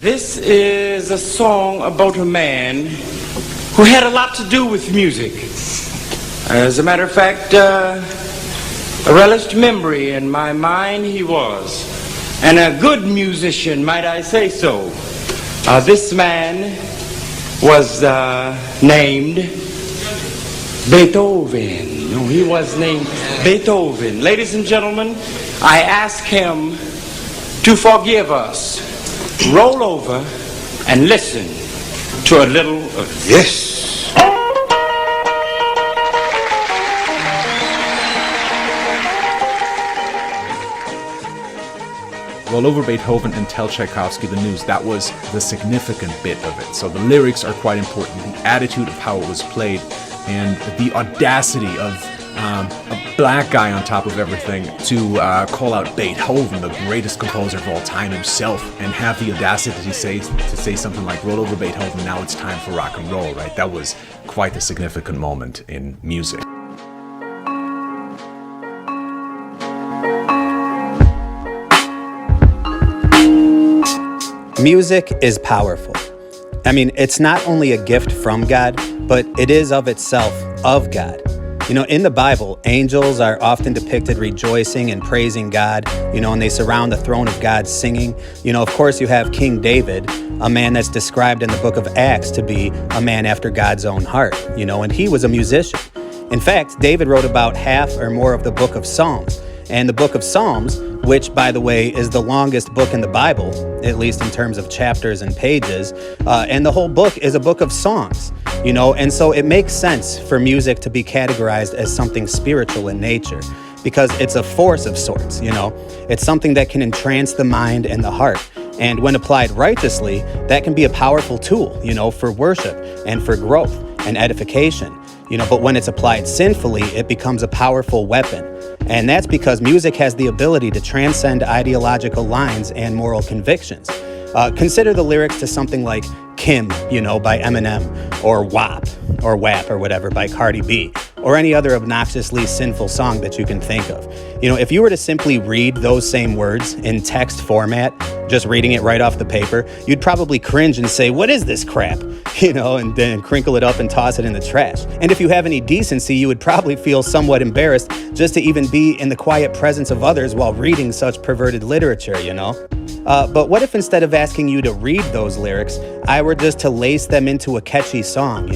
This is a song about a man who had a lot to do with music. As a matter of fact, a relished memory in my mind he was. And a good musician, might I say so. This man was named Beethoven. No, he was named Beethoven. Ladies and gentlemen, I ask him to forgive us. Roll over and listen to a little of this. Roll over Beethoven and tell Tchaikovsky the news. That was the significant bit of it. So the lyrics are quite important, the attitude of how it was played, and the audacity of a black guy on top of everything to call out Beethoven, the greatest composer of all time himself, and have the audacity to say something like, roll over Beethoven, now it's time for rock and roll, right? That was quite a significant moment in music. Music is powerful. I mean, it's not only a gift from God, but it is of itself of God. You know, in the Bible, angels are often depicted rejoicing and praising God, and they surround the throne of God singing. Of course, you have King David, a man that's described in the book of Acts to be a man after God's own heart, and he was a musician. In fact, David wrote about half or more of the book of Psalms. And the book of Psalms, which, by the way, is the longest book in the Bible, at least in terms of chapters and pages, and the whole book is a book of songs, and so it makes sense for music to be categorized as something spiritual in nature, because it's a force of sorts, It's something that can entrance the mind and the heart. And when applied righteously, that can be a powerful tool, for worship and for growth and edification. But when it's applied sinfully, it becomes a powerful weapon. And that's because music has the ability to transcend ideological lines and moral convictions. Consider the lyrics to something like Kim, by Eminem, or WAP or whatever by Cardi B, or any other obnoxiously sinful song that you can think of. If you were to simply read those same words in text format, just reading it right off the paper, you'd probably cringe and say, what is this crap? And then crinkle it up and toss it in the trash. And if you have any decency, you would probably feel somewhat embarrassed just to even be in the quiet presence of others while reading such perverted literature, But what if instead of asking you to read those lyrics, I were just to lace them into a catchy song,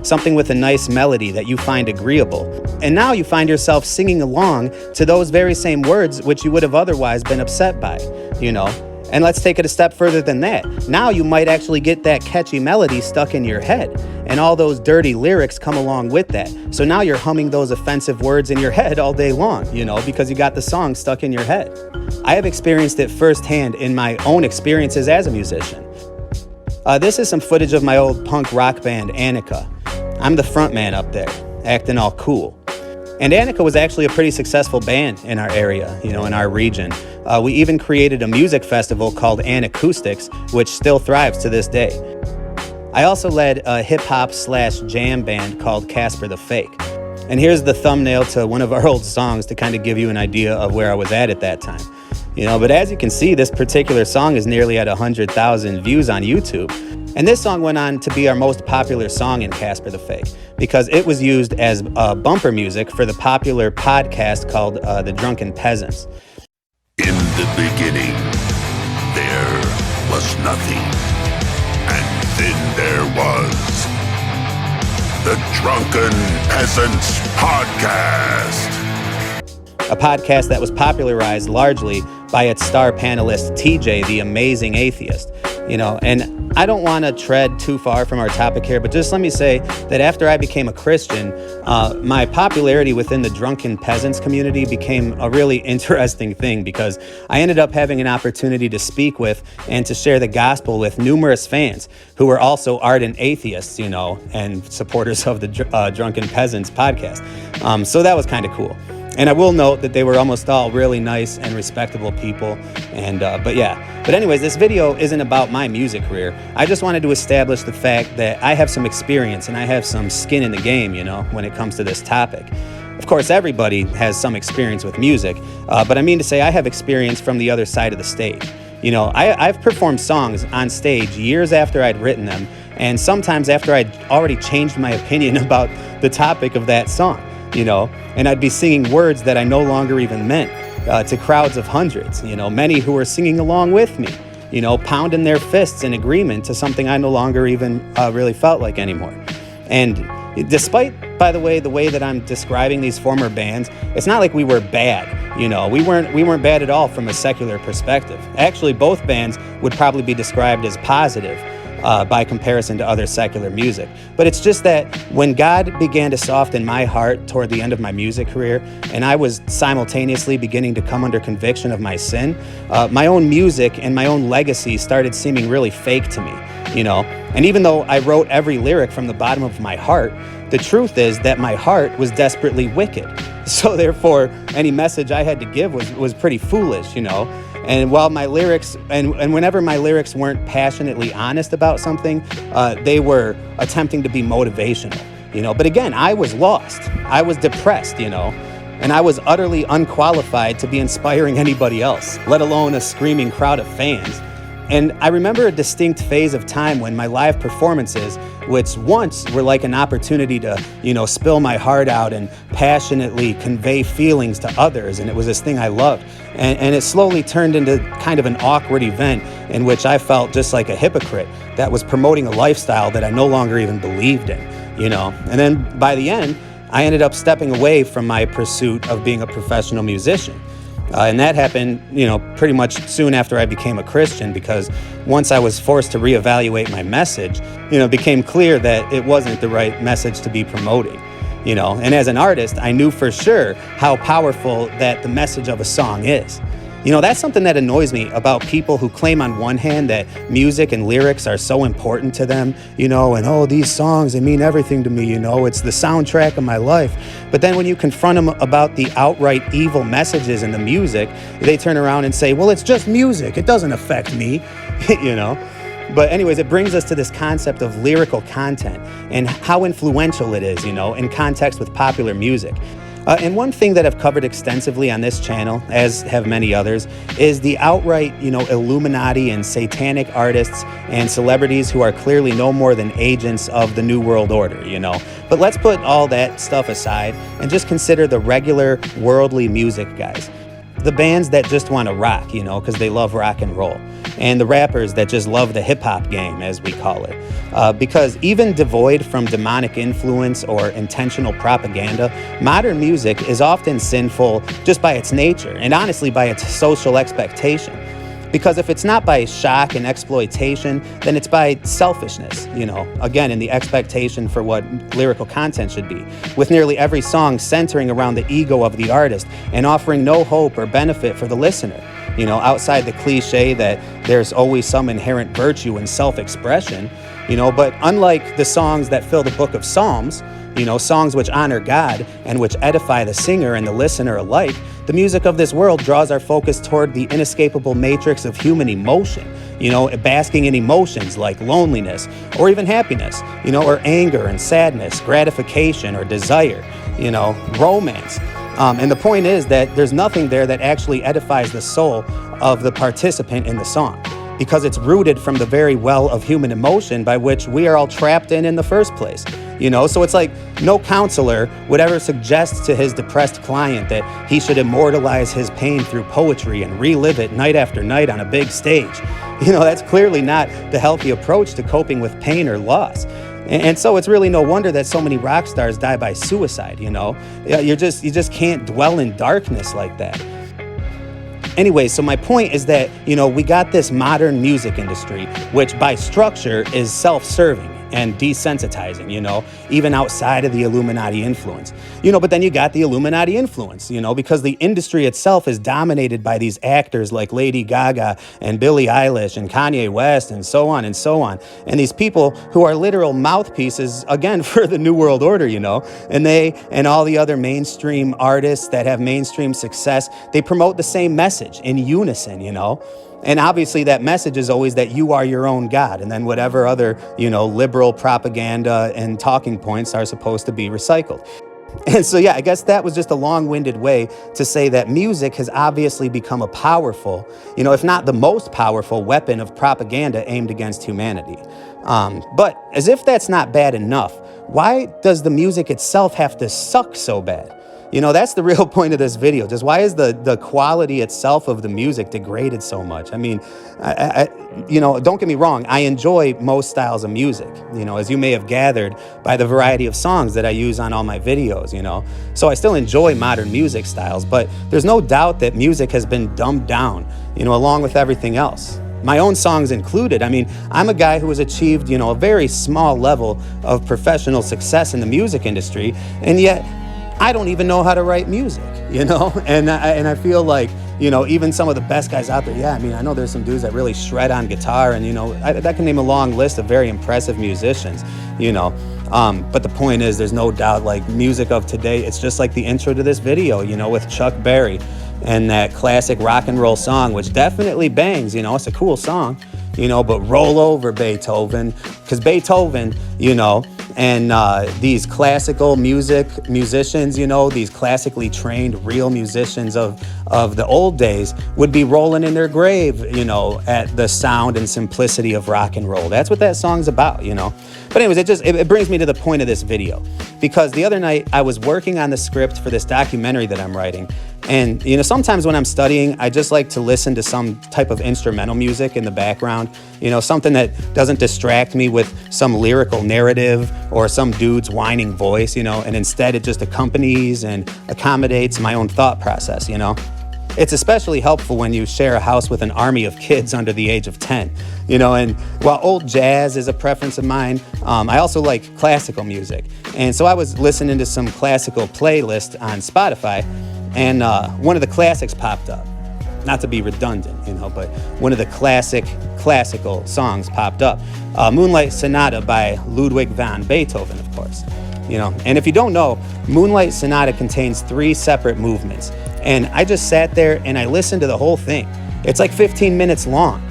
something with a nice melody that you find agreeable. And now you find yourself singing along to those very same words which you would have otherwise been upset by, And let's take it a step further than that. Now you might actually get that catchy melody stuck in your head, and all those dirty lyrics come along with that. So now you're humming those offensive words in your head all day long, because you got the song stuck in your head. I have experienced it firsthand in my own experiences as a musician. This is some footage of my old punk rock band, Annika. I'm the front man up there, acting all cool. And Annika was actually a pretty successful band in our area, in our region. We even created a music festival called Anacoustics, which still thrives to this day. I also led a hip-hop/jam band called Casper the Fake. And here's the thumbnail to one of our old songs to kind of give you an idea of where I was at that time. But as you can see, this particular song is nearly at 100,000 views on YouTube. And this song went on to be our most popular song in Casper the Fake because it was used as bumper music for the popular podcast called The Drunken Peasants. In the beginning, there was nothing, and then there was the Drunken Peasants Podcast. A podcast that was popularized largely by its star panelist, TJ, the amazing atheist. And I don't want to tread too far from our topic here, but just let me say that after I became a Christian, my popularity within the Drunken Peasants community became a really interesting thing because I ended up having an opportunity to speak with and to share the gospel with numerous fans who were also ardent atheists, and supporters of the Drunken Peasants podcast. So that was kind of cool. And I will note that they were almost all really nice and respectable people. But anyways, this video isn't about my music career. I just wanted to establish the fact that I have some experience and I have some skin in the game, when it comes to this topic. Of course, everybody has some experience with music, but I mean to say I have experience from the other side of the stage. I've performed songs on stage years after I'd written them, and sometimes after I'd already changed my opinion about the topic of that song, and I'd be singing words that I no longer even meant to crowds of hundreds, many who were singing along with me, pounding their fists in agreement to something I no longer even really felt like anymore. And despite, by the way that I'm describing these former bands, it's not like we were bad. We weren't bad at all from a secular perspective. Actually, both bands would probably be described as positive by comparison to other secular music. But it's just that when God began to soften my heart toward the end of my music career, and I was simultaneously beginning to come under conviction of my sin, my own music and my own legacy started seeming really fake to me. And even though I wrote every lyric from the bottom of my heart, the truth is that my heart was desperately wicked. So therefore, any message I had to give was pretty foolish, And while my lyrics, and whenever my lyrics weren't passionately honest about something, they were attempting to be motivational, But again, I was lost. I was depressed, And I was utterly unqualified to be inspiring anybody else, let alone a screaming crowd of fans. And I remember a distinct phase of time when my live performances, which once were like an opportunity to, spill my heart out and passionately convey feelings to others, and it was this thing I loved. And it slowly turned into kind of an awkward event in which I felt just like a hypocrite that was promoting a lifestyle that I no longer even believed in, And then by the end, I ended up stepping away from my pursuit of being a professional musician. And that happened, pretty much soon after I became a Christian, because once I was forced to reevaluate my message, it became clear that it wasn't the right message to be promoting, And as an artist, I knew for sure how powerful that the message of a song is. That's something that annoys me about people who claim on one hand that music and lyrics are so important to them, and these songs, they mean everything to me, it's the soundtrack of my life. But then when you confront them about the outright evil messages in the music, they turn around and say, well, it's just music, it doesn't affect me, But anyways, it brings us to this concept of lyrical content and how influential it is, in context with popular music. And one thing that I've covered extensively on this channel, as have many others, is the outright, Illuminati and satanic artists and celebrities who are clearly no more than agents of the New World Order, But let's put all that stuff aside and just consider the regular worldly music guys. The bands that just want to rock, because they love rock and roll. And the rappers that just love the hip-hop game, as we call it. Because even devoid from demonic influence or intentional propaganda, modern music is often sinful just by its nature, and honestly by its social expectation. Because if it's not by shock and exploitation, then it's by selfishness, again, in the expectation for what lyrical content should be, with nearly every song centering around the ego of the artist and offering no hope or benefit for the listener, outside the cliche that there's always some inherent virtue in self-expression, but unlike the songs that fill the book of Psalms, songs which honor God and which edify the singer and the listener alike, the music of this world draws our focus toward the inescapable matrix of human emotion, basking in emotions like loneliness or even happiness, or anger and sadness, gratification or desire, romance. And the point is that there's nothing there that actually edifies the soul of the participant in the song, because it's rooted from the very well of human emotion by which we are all trapped in the first place. So it's like no counselor would ever suggest to his depressed client that he should immortalize his pain through poetry and relive it night after night on a big stage. That's clearly not the healthy approach to coping with pain or loss. And so it's really no wonder that so many rock stars die by suicide, You just can't dwell in darkness like that. Anyway, so my point is that, we got this modern music industry, which by structure is self-serving and desensitizing, even outside of the Illuminati influence. But then you got the Illuminati influence, because the industry itself is dominated by these actors like Lady Gaga and Billie Eilish and Kanye West and so on and so on. And these people who are literal mouthpieces, again, for the New World Order, and they and all the other mainstream artists that have mainstream success, they promote the same message in unison, And obviously that message is always that you are your own God, and then whatever other, liberal propaganda and talking points are supposed to be recycled. And so, yeah, I guess that was just a long-winded way to say that music has obviously become a powerful, if not the most powerful weapon of propaganda aimed against humanity. But as if that's not bad enough, why does the music itself have to suck so bad? That's the real point of this video. Just why is the quality itself of the music degraded so much? I mean, don't get me wrong. I enjoy most styles of music, as you may have gathered by the variety of songs that I use on all my videos, So I still enjoy modern music styles, but there's no doubt that music has been dumbed down, along with everything else. My own songs included. I mean, I'm a guy who has achieved, a very small level of professional success in the music industry, and yet I don't even know how to write music, and I feel like, even some of the best guys out there, I mean, I know there's some dudes that really shred on guitar, and, I can name a long list of very impressive musicians, but the point is, there's no doubt, like, music of today, it's just like the intro to this video, with Chuck Berry and that classic rock and roll song, which definitely bangs, it's a cool song, but roll over Beethoven, because Beethoven, and these classical musicians, these classically trained real musicians of the old days would be rolling in their grave, at the sound and simplicity of rock and roll. That's what that song's about, But anyways, it brings me to the point of this video, because the other night I was working on the script for this documentary that I'm writing. And, sometimes when I'm studying, I just like to listen to some type of instrumental music in the background, something that doesn't distract me with some lyrical narrative or some dude's whining voice, and instead it just accompanies and accommodates my own thought process, It's especially helpful when you share a house with an army of kids under the age of 10, and while old jazz is a preference of mine, I also like classical music. And so I was listening to some classical playlist on Spotify, and one of the classics popped up. Not to be redundant, but one of the classical songs popped up. Moonlight Sonata by Ludwig van Beethoven, of course. And if you don't know, Moonlight Sonata contains 3 separate movements. And I just sat there and I listened to the whole thing. It's like 15 minutes long.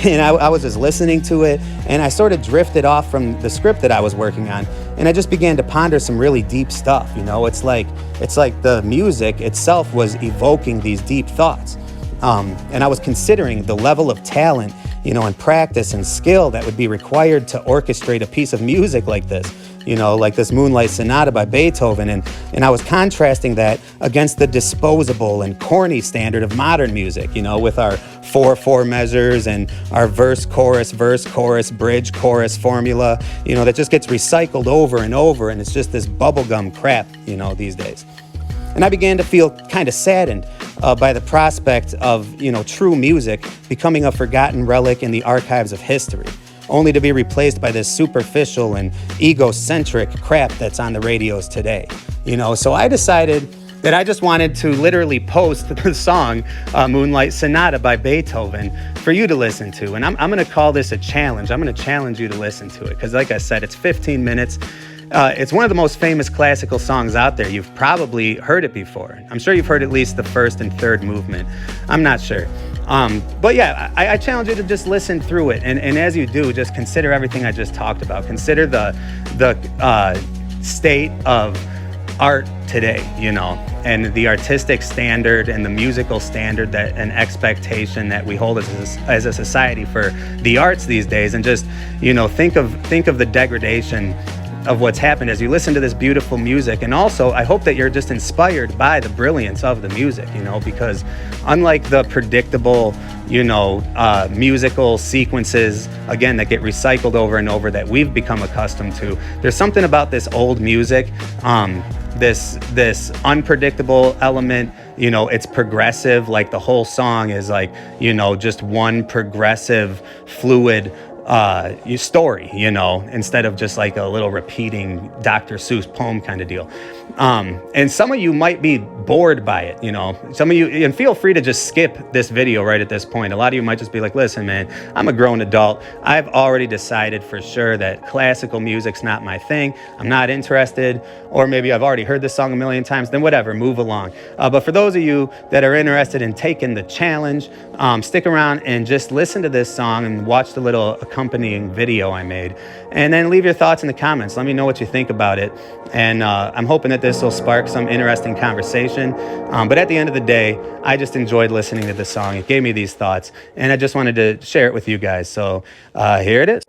And I was just listening to it, and I sort of drifted off from the script that I was working on, and I just began to ponder some really deep stuff. It's like the music itself was evoking these deep thoughts, and I was considering the level of talent, and practice and skill that would be required to orchestrate a piece of music like this. Like this Moonlight Sonata by Beethoven, and I was contrasting that against the disposable and corny standard of modern music, with our 4/4 measures and our verse, chorus, bridge, chorus formula, that just gets recycled over and over, and it's just this bubblegum crap, these days. And I began to feel kind of saddened by the prospect of, true music becoming a forgotten relic in the archives of history, only to be replaced by this superficial and egocentric crap that's on the radios today. So I decided that I just wanted to literally post the song Moonlight Sonata by Beethoven for you to listen to. And I'm going to call this a challenge. I'm going to challenge you to listen to it because, like I said, it's 15 minutes. It's one of the most famous classical songs out there. You've probably heard it before. I'm sure you've heard at least the first and third movement. I'm not sure. But yeah, I challenge you to just listen through it. And as you do, just consider everything I just talked about. Consider the state of art today, and the artistic standard and the musical standard that an expectation that we hold as a society for the arts these days. And just, think of the degradation of what's happened as you listen to this beautiful music. And also, I hope that you're just inspired by the brilliance of the music, because unlike the predictable, musical sequences, again, that get recycled over and over that we've become accustomed to, there's something about this old music, this unpredictable element, it's progressive, like the whole song is like, just one progressive, fluid story, instead of just like a little repeating Dr. Seuss poem kind of deal. And some of you might be bored by it, some of you, and feel free to just skip this video right at this point. A lot of you might just be like, listen, man, I'm a grown adult. I've already decided for sure that classical music's not my thing. I'm not interested, or maybe I've already heard this song a million times, then whatever, move along. But for those of you that are interested in taking the challenge, stick around and just listen to this song and watch the little accompanying video I made. And then leave your thoughts in the comments. Let me know what you think about it. And I'm hoping that this will spark some interesting conversation. But at the end of the day, I just enjoyed listening to this song. It gave me these thoughts, and I just wanted to share it with you guys. So here it is.